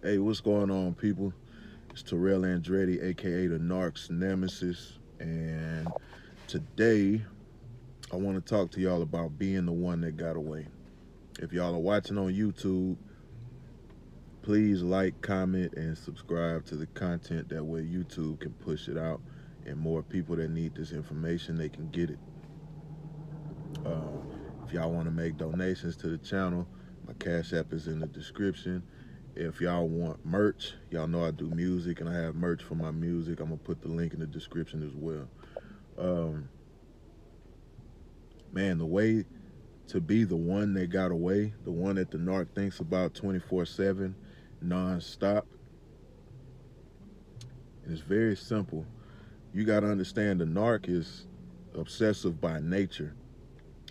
Hey, what's going on, people? It's Terrell Andretti, aka the Narc's Nemesis, and today I want to talk to y'all about being the one that got away. If y'all are watching on YouTube, please like, comment, and subscribe to the content. That way, YouTube can push it out, and more people that need this information they can get it. Uh, if y'all want to make donations to the channel, my Cash App is in the description. If y'all want merch, y'all know I do music and I have merch for my music. I'm gonna put the link in the description as well. Um, man, the way to be the one that got away, the one that the narc thinks about 24/7, non-stop, is very simple. You gotta understand the narc is obsessive by nature.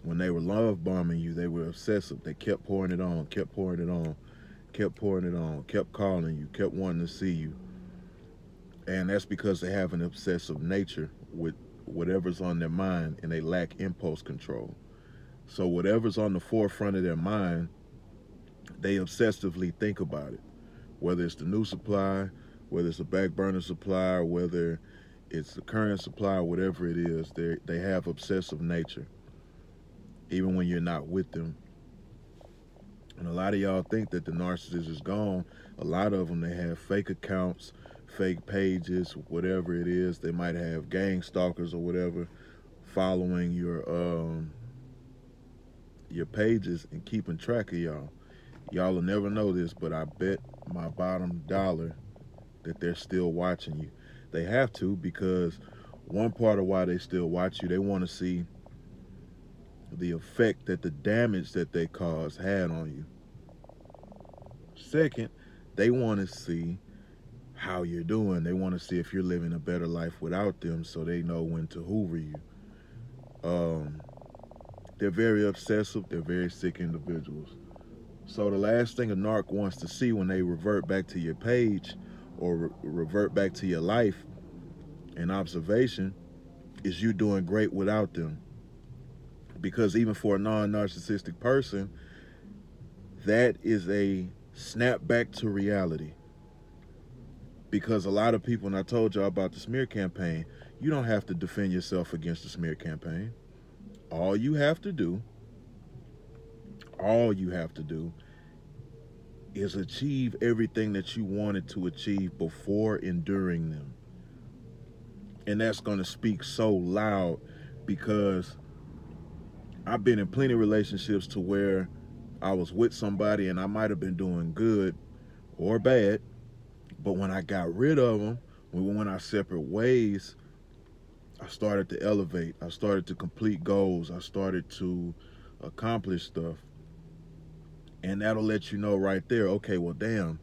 When they were love bombing you, they were obsessive. They kept pouring it on, kept pouring it on, kept pouring it on, kept calling you, kept wanting to see you. And that's because they have an obsessive nature with whatever's on their mind and they lack impulse control. So whatever's on the forefront of their mind, they obsessively think about it. Whether it's the new supply, whether it's a back burner supply, or whether it's the current supply, or whatever it is, they have obsessive nature, even when you're not with them. And a lot of y'all think that the narcissist is gone. A lot of them, they have fake accounts, fake pages, whatever it is. They might have gang stalkers or whatever following your pages and keeping track of y'all. Y'all will never know this, but I bet my bottom dollar that they're still watching you. They have to, because one part of why they still watch you, they want to see the effect that the damage that they caused had on you. Second, they want to see how you're doing. They want to see if you're living a better life without them, so they know when to hoover you. Um, they're very obsessive. They're very sick individuals. So the last thing a narc wants to see when they revert back to your page or revert back to your life and observation is you doing great without them. Because even for a non-narcissistic person, that is a snap back to reality. Because a lot of people, and I told y'all about the smear campaign, you don't have to defend yourself against the smear campaign. All you have to do, all you have to do is achieve everything that you wanted to achieve before enduring them. And that's going to speak so loud, because I've been in plenty of relationships to where I was with somebody and I might have been doing good or bad, but when I got rid of them, when we went our separate ways, I started to elevate. I started to complete goals. I started to accomplish stuff. And that'll let you know right there, okay, well, damn,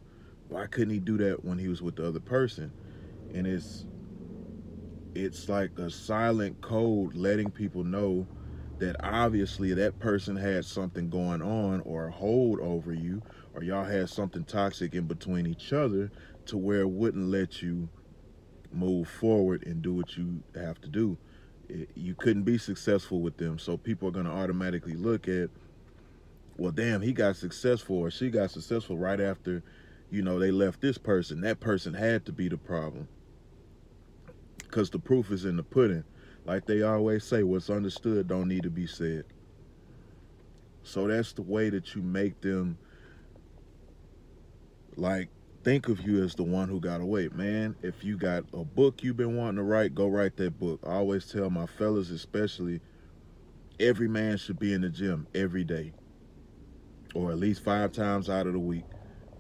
why couldn't he do that when he was with the other person? And it's like a silent code letting people know that obviously that person had something going on or a hold over you, or y'all had something toxic in between each other to where it wouldn't let you move forward and do what you have to do. You couldn't be successful with them. So people are going to automatically look at, well, damn, he got successful or she got successful right after, they left this person. That person had to be the problem, because the proof is in the pudding. Like they always say, what's understood don't need to be said. So that's the way that you make them, like, think of you as the one who got away. Man, if you got a book you've been wanting to write, go write that book. I always tell my fellas, especially, every man should be in the gym every day, or at least 5 times out of the week.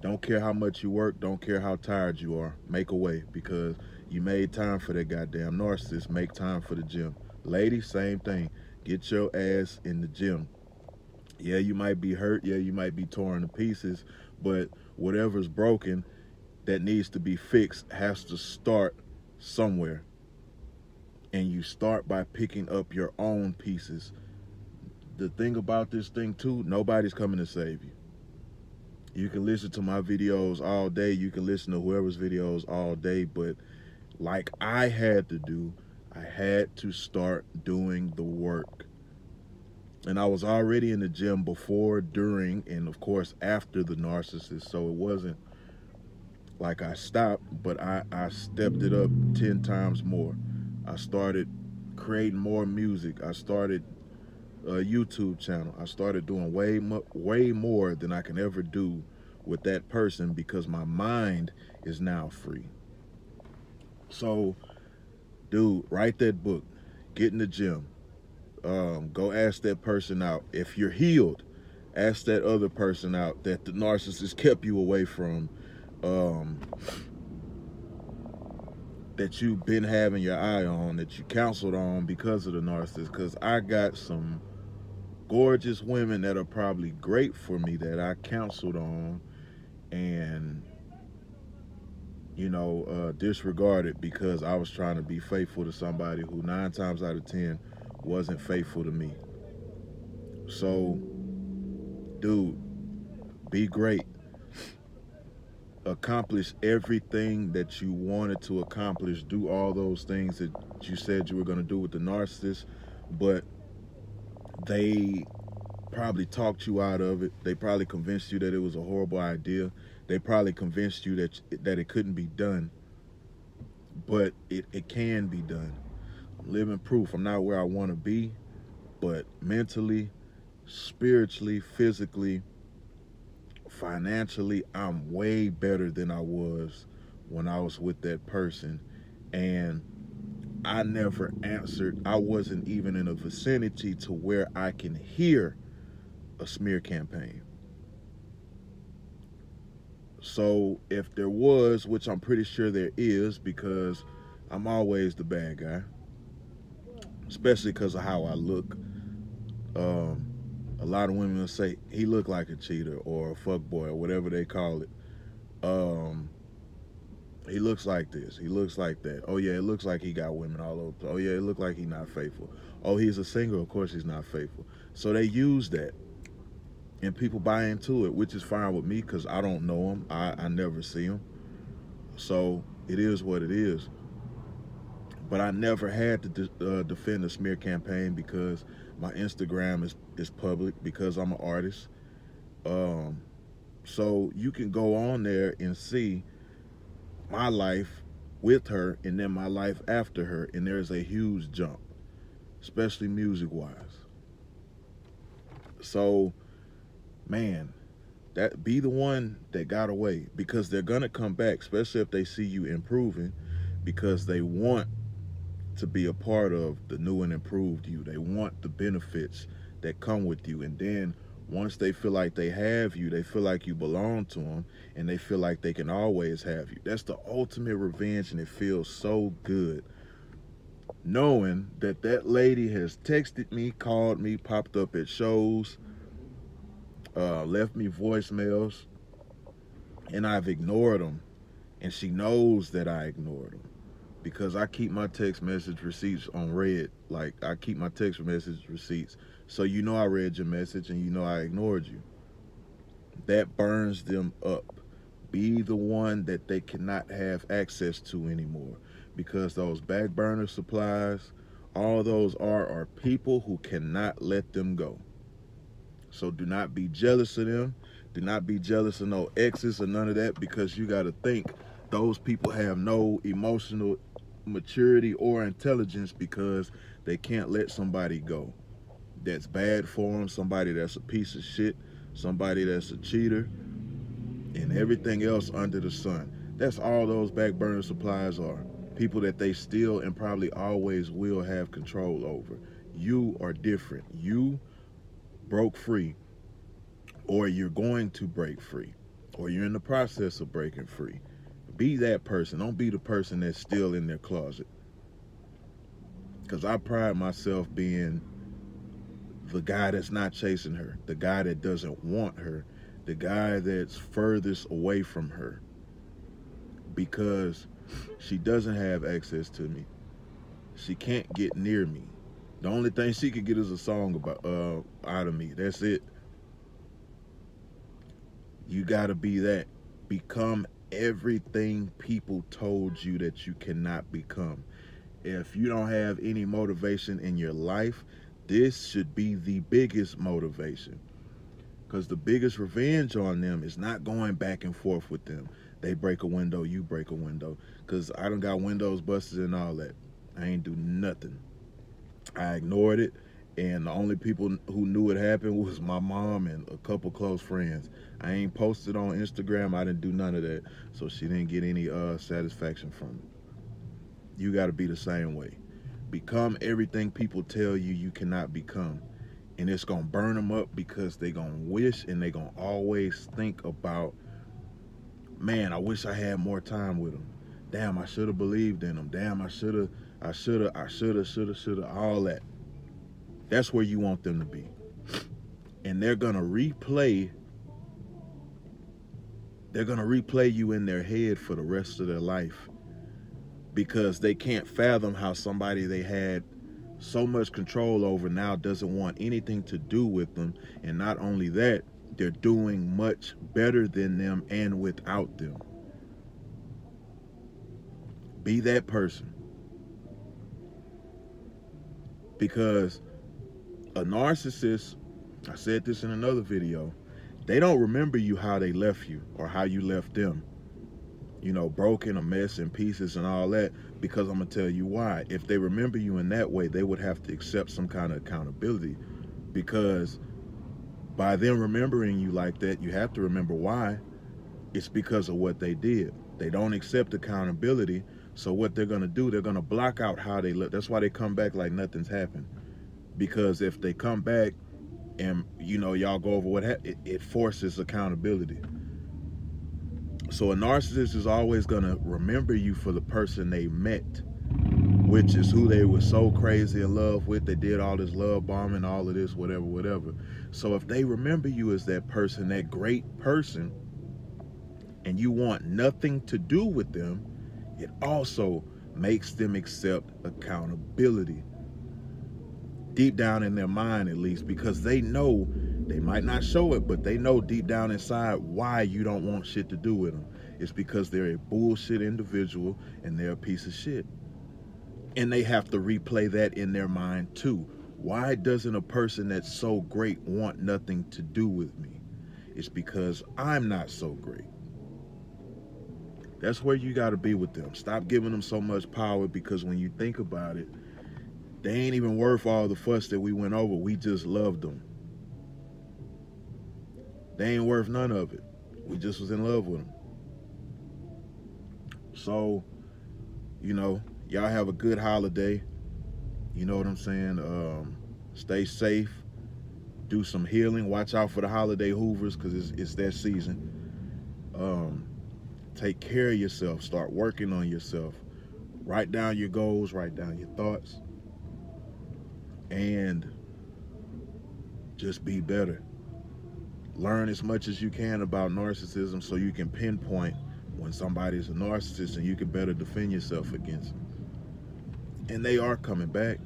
Don't care how much you work, don't care how tired you are, make a way, because you made time for that goddamn narcissist. Make time for the gym. Ladies, same thing. Get your ass in the gym. Yeah, you might be hurt, yeah, you might be torn to pieces, but whatever's broken that needs to be fixed has to start somewhere. And you start by picking up your own pieces. The thing about this thing too, nobody's coming to save you. You can listen to my videos all day, you can listen to whoever's videos all day, but like I had to do, I had to start doing the work. And I was already in the gym before, during, and of course after the narcissist, so it wasn't like I stopped, but I stepped it up 10 times more. I started creating more music. I started a YouTube channel. I started doing way more than I can ever do with that person because my mind is now free. So, dude, write that book. Get in the gym. Go ask that person out. If you're healed, ask that other person out that the narcissist kept you away from, um, that you've been having your eye on, that you counseled on because of the narcissist. Because I got some gorgeous women that are probably great for me that I counseled on and, disregarded because I was trying to be faithful to somebody who 9 times out of 10 wasn't faithful to me. So, dude, be great. Accomplish everything that you wanted to accomplish. Do all those things that you said you were going to do with the narcissist, but they probably talked you out of it. They probably convinced you that it was a horrible idea. They probably convinced you that it couldn't be done, but it can be done. I'm living proof. I'm not where I want to be, but mentally, spiritually, physically, financially, I'm way better than I was when I was with that person. And I never answered. I wasn't even in a vicinity to where I can hear a smear campaign. So if there was, which I'm pretty sure there is, because I'm always the bad guy, especially because of how I look. A lot of women will say he looked like a cheater or a fuckboy or whatever they call it. He looks like this. He looks like that. Oh yeah, it looks like he got women all over. Oh yeah, it looked like he's not faithful. Oh, he's a single. Of course he's not faithful. So they use that, and people buy into it, which is fine with me because I don't know him. I never see him. So it is what it is. But I never had to defend the smear campaign because my Instagram is public, because I'm an artist. So you can go on there and see my life with her and then my life after her, and there's a huge jump, especially music-wise. So, man, that be the one that got away, because they're gonna come back, especially if they see you improving, because they want to be a part of the new and improved you. They want the benefits that come with you. And then once they feel like they have you, they feel like you belong to them, and they feel like they can always have you. That's the ultimate revenge, and it feels so good knowing that that lady has texted me, called me, popped up at shows, left me voicemails, and I've ignored them, and she knows that I ignored them. Because I keep my text message receipts on red. Like, I keep my text message receipts. So you know I read your message and you know I ignored you. That burns them up. Be the one that they cannot have access to anymore. Because those back burner supplies, all those are people who cannot let them go. So do not be jealous of them. Do not be jealous of no exes or none of that, because you got to think those people have no emotional maturity or intelligence, because they can't let somebody go that's bad for them, somebody that's a piece of shit, somebody that's a cheater, and everything else under the sun. That's all those back burner supplies are. People that they still and probably always will have control over. You are different. You broke free, or you're going to break free, or you're in the process of breaking free. Be that person. Don't be the person that's still in their closet. Because I pride myself being the guy that's not chasing her, the guy that doesn't want her, the guy that's furthest away from her, because she doesn't have access to me. She can't get near me. The only thing she could get is a song about out of me. That's it. You gotta be that. Become everything people told you that you cannot become. If you don't have any motivation in your life, this should be the biggest motivation. Because the biggest revenge on them is not going back and forth with them. They break a window, you break a window. Because I done got windows busted and all that. I ain't do nothing. I ignored it. And the only people who knew it happened was my mom and a couple close friends. I ain't posted on Instagram. I didn't do none of that. So she didn't get any satisfaction from it. You got to be the same way. Become everything people tell you you cannot become. And it's going to burn them up because they going to wish and they going to always think about, man, I wish I had more time with them. Damn, I should have believed in them. Damn, I should have, all that. That's where you want them to be. And they're going to replay you in their head for the rest of their life, because they can't fathom how somebody they had so much control over now doesn't want anything to do with them. And not only that, they're doing much better than them and without them. Be that person. Because a narcissist, I said this in another video, they don't remember you how they left you or how you left them. You know, broken, a mess, in pieces and all that, because I'm going to tell you why. If they remember you in that way, they would have to accept some kind of accountability, because by them remembering you like that, you have to remember why. It's because of what they did. They don't accept accountability, so what they're going to do, they're going to block out how they look. That's why they come back like nothing's happened, because if they come back and, you know, y'all go over what happened, it forces accountability. So a narcissist is always going to remember you for the person they met, which is who they were so crazy in love with. They did all this love bombing, all of this, whatever. So if they remember you as that person, that great person, and you want nothing to do with them, it also makes them accept accountability. Deep down in their mind, at least, because they know, they might not show it, but they know deep down inside why you don't want shit to do with them. It's because they're a bullshit individual and they're a piece of shit. And they have to replay that in their mind too. Why doesn't a person that's so great want nothing to do with me? It's because I'm not so great. That's where you got to be with them. Stop giving them so much power, because when you think about it, they ain't even worth all the fuss that we went over. We just loved them. They ain't worth none of it. We just was in love with them. So, you know, y'all have a good holiday. You know what I'm saying? Stay safe. Do some healing. Watch out for the holiday hoovers, because it's that season. Take care of yourself. Start working on yourself. Write down your goals. Write down your thoughts. And just be better. Learn as much as you can about narcissism so you can pinpoint when somebody's a narcissist and you can better defend yourself against them. And they are coming back.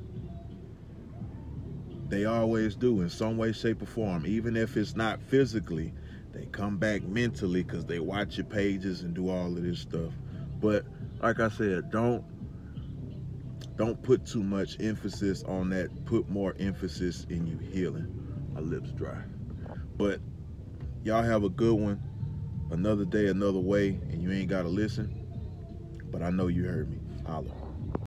They always do, in some way, shape, or form. Even if it's not physically, they come back mentally, because they watch your pages and do all of this stuff. But like I said, don't put too much emphasis on that. Put more emphasis in you healing. My lips dry. But y'all have a good one. Another day, another way, and you ain't got to listen. But I know you heard me. Holla.